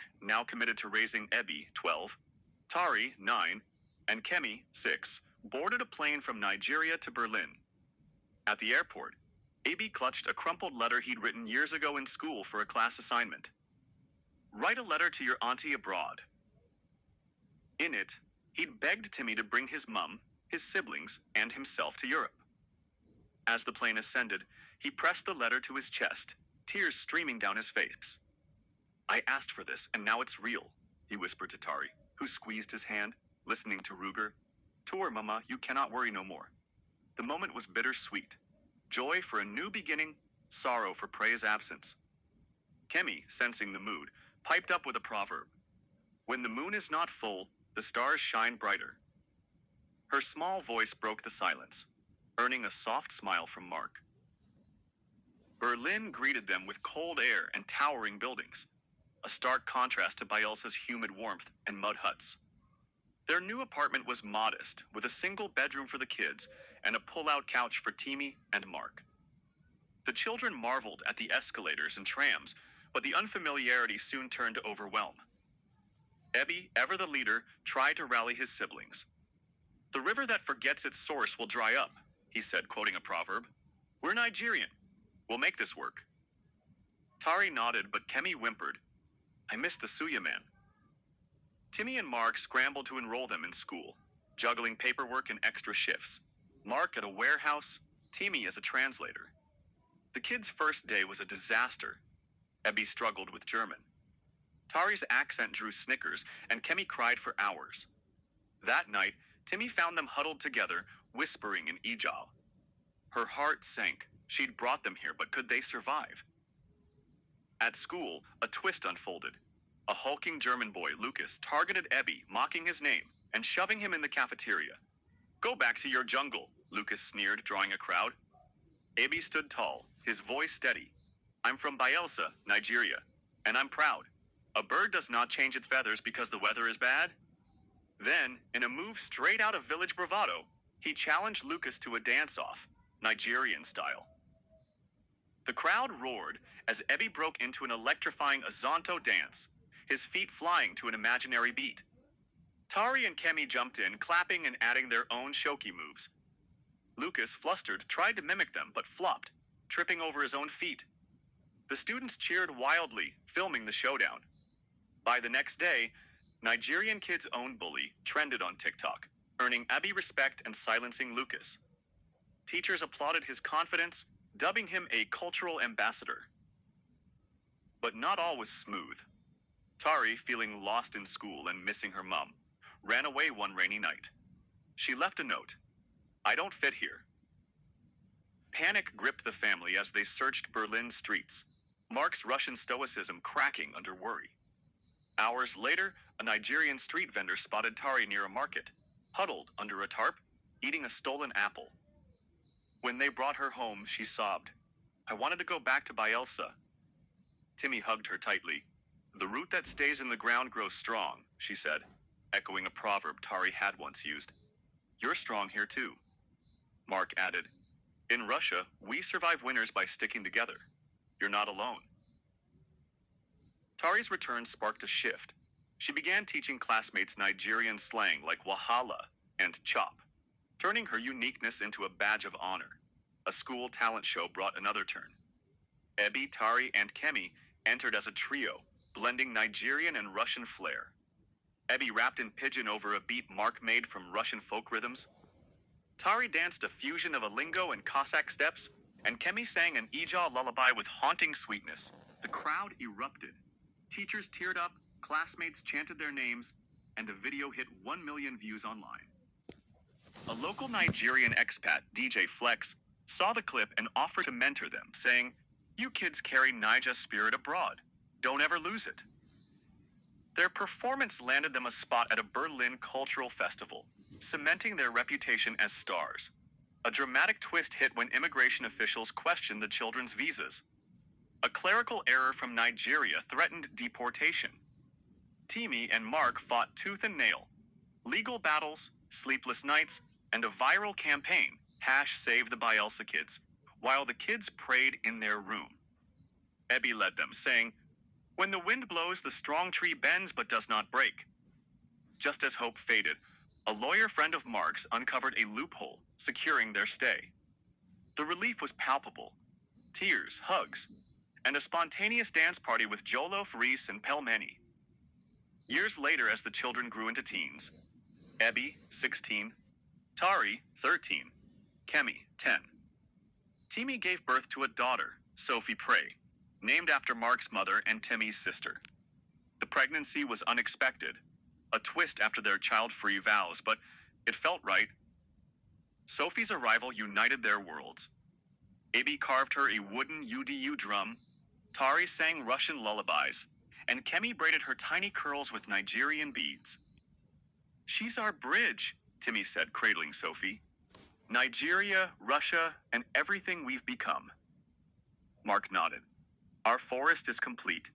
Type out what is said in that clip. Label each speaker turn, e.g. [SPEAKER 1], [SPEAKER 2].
[SPEAKER 1] Mark, now committed to raising Ebi, 12, Tari, 9, and Kemi, 6, boarded a plane from Nigeria to Berlin. At the airport, Ebi clutched a crumpled letter he'd written years ago in school for a class assignment. Write a letter to your auntie abroad. In it, he'd begged Timmy to bring his mum, his siblings, and himself to Europe. As the plane ascended, he pressed the letter to his chest, tears streaming down his face. I asked for this, and now it's real, he whispered to Tari, who squeezed his hand, listening to Ruger. Tour, Mama, you cannot worry no more. The moment was bittersweet. Joy for a new beginning, sorrow for Prey's absence. Kemi, sensing the mood, piped up with a proverb. When the moon is not full, the stars shine brighter. Her small voice broke the silence, earning a soft smile from Mark. Berlin greeted them with cold air and towering buildings, a stark contrast to Bielsa's humid warmth and mud huts. Their new apartment was modest, with a single bedroom for the kids and a pull-out couch for Timmy and Mark. The children marveled at the escalators and trams, but the unfamiliarity soon turned to overwhelm. Ebi, ever the leader, tried to rally his siblings. The river that forgets its source will dry up, he said, quoting a proverb. We're Nigerian. We'll make this work. Tari nodded, but Kemi whimpered. I miss the Suya man. Timmy and Mark scrambled to enroll them in school, juggling paperwork and extra shifts. Mark at a warehouse, Timmy as a translator. The kids' first day was a disaster. Ebi struggled with German. Tari's accent drew snickers, and Kemi cried for hours. That night, Timmy found them huddled together, whispering in Ijal. Her heart sank. She'd brought them here, but could they survive? At school, a twist unfolded. A hulking German boy, Lucas, targeted Ebi, mocking his name, and shoving him in the cafeteria. Go back to your jungle, Lucas sneered, drawing a crowd. Ebi stood tall, his voice steady. I'm from Bielsa, Nigeria, and I'm proud. A bird does not change its feathers because the weather is bad. Then, in a move straight out of village bravado, he challenged Lucas to a dance-off, Nigerian style. The crowd roared as Ebi broke into an electrifying Azonto dance, his feet flying to an imaginary beat. Tari and Kemi jumped in, clapping and adding their own shoki moves. Lucas, flustered, tried to mimic them, but flopped, tripping over his own feet. The students cheered wildly, filming the showdown. By the next day, Nigerian Kid's own bully trended on TikTok, earning Ebi respect and silencing Lucas. Teachers applauded his confidence, dubbing him a cultural ambassador. But not all was smooth. Tari, feeling lost in school and missing her mum, ran away one rainy night. She left a note. I don't fit here. Panic gripped the family as they searched Berlin streets, Mark's Russian stoicism cracking under worry. Hours later, a Nigerian street vendor spotted Tari near a market, huddled under a tarp, eating a stolen apple. When they brought her home, she sobbed. I wanted to go back to Bielsa. Timmy hugged her tightly. The root that stays in the ground grows strong, she said, echoing a proverb Tari had once used. You're strong here too. Mark added, in Russia, we survive winters by sticking together. You're not alone. Tari's return sparked a shift. She began teaching classmates Nigerian slang like wahala and chop, turning her uniqueness into a badge of honor. A school talent show brought another turn. Ebi, Tari, and Kemi entered as a trio, blending Nigerian and Russian flair. Ebi rapped in pidgin over a beat Mark made from Russian folk rhythms. Tari danced a fusion of a lingo and Cossack steps, and Kemi sang an Ijal lullaby with haunting sweetness. The crowd erupted. Teachers teared up, classmates chanted their names, and a video hit 1 million views online. A local Nigerian expat, DJ Flex, saw the clip and offered to mentor them, saying, You kids carry Niger spirit abroad. Don't ever lose it. Their performance landed them a spot at a Berlin cultural festival, cementing their reputation as stars. A dramatic twist hit when immigration officials questioned the children's visas. A clerical error from Nigeria threatened deportation. Timmy and Mark fought tooth and nail. Legal battles, sleepless nights, and a viral campaign, #Save the Bielsa Kids, while the kids prayed in their room. Ebi led them, saying, When the wind blows, the strong tree bends but does not break. Just as hope faded, a lawyer friend of Mark's uncovered a loophole, securing their stay. The relief was palpable. Tears, hugs, and a spontaneous dance party with Jolof, Reese, and Pelmeni. Years later, as the children grew into teens, Ebby, 16, Tari, 13, Kemi, 10. Timmy gave birth to a daughter, Sophie Prey, named after Mark's mother and Timmy's sister. The pregnancy was unexpected, a twist after their child-free vows, but it felt right. Sophie's arrival united their worlds. Abby carved her a wooden UDU drum, Tari sang Russian lullabies, and Kemi braided her tiny curls with Nigerian beads. "She's our bridge," Timmy said, cradling Sophie. "Nigeria, Russia, and everything we've become." Mark nodded. "Our forest is complete.